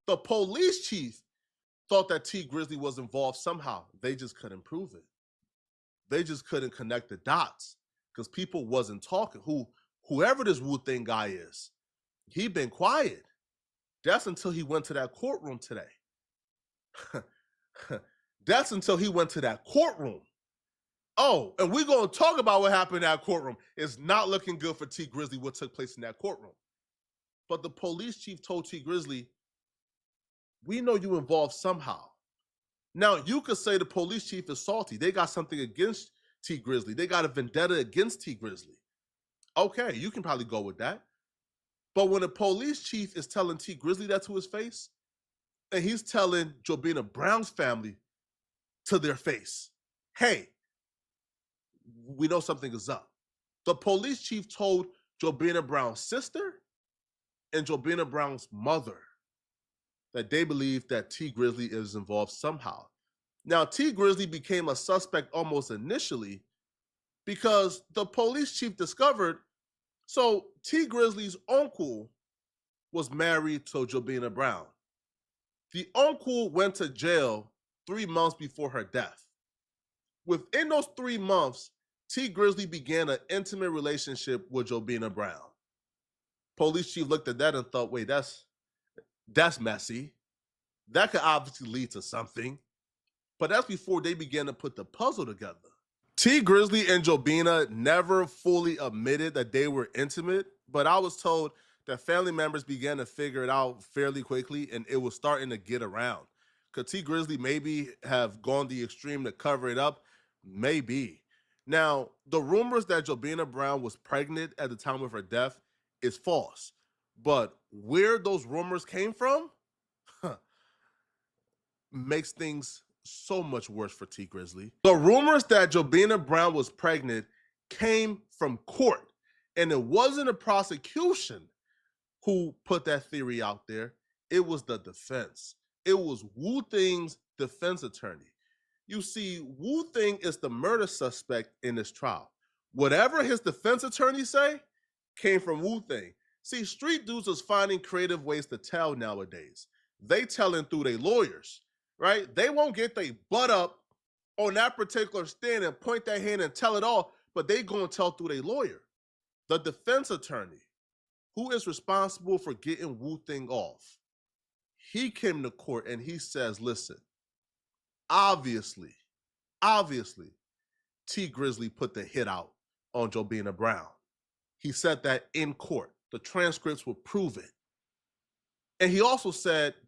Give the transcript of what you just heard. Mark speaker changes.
Speaker 1: The police chief thought that T Grizzly was involved somehow. They just couldn't prove it. They just couldn't connect the dots because people wasn't talking. Whoever this Wu Thing guy is, he been quiet. That's until he went to that courtroom today. That's until he went to that courtroom. Oh, and we're going to talk about what happened in that courtroom. It's not looking good for T Grizzly, what took place in that courtroom. But the police chief told T Grizzly, we know you involved somehow. Now, you could say the police chief is salty. They got something against T Grizzly. They got a vendetta against T Grizzly. Okay, you can probably go with that. But when the police chief is telling T Grizzly that to his face, and he's telling Jobina Brown's family to their face, hey, we know something is up. The police chief told Jobina Brown's sister and Jobina Brown's mother that they believe that T Grizzly is involved somehow. Now, T Grizzly became a suspect almost initially because the police chief discovered, so T Grizzly's uncle was married to Jobina Brown. The uncle went to jail 3 months before her death. Within those 3 months, T Grizzly began an intimate relationship with Jobina Brown. Police chief looked at that and thought, wait, that's messy. That could obviously lead to something. But that's before they began to put the puzzle together. T Grizzly and Jobina never fully admitted that they were intimate, but I was told that family members began to figure it out fairly quickly and it was starting to get around. Could T Grizzly maybe have gone the extreme to cover it up? Maybe. Now, the rumors that Jobina Brown was pregnant at the time of her death is false. But where those rumors came from makes things so much worse for T Grizzly. The rumors that Jobina Brown was pregnant came from court, and it wasn't a prosecution who put that theory out there. It was the defense. It was Wu Thing's defense attorney. You see, Wu Thing is the murder suspect in this trial. Whatever his defense attorney say came from Wu Thing. See, street dudes is finding creative ways to tell nowadays. They telling through their lawyers, right? They won't get their butt up on that particular stand and point their hand and tell it all, but they gonna tell through their lawyer. The defense attorney, who is responsible for getting Wu Thing off, he came to court and he says, listen, obviously, T Grizzly put the hit out on Jobina Brown. He said that in court. The transcripts will prove it. And he also said that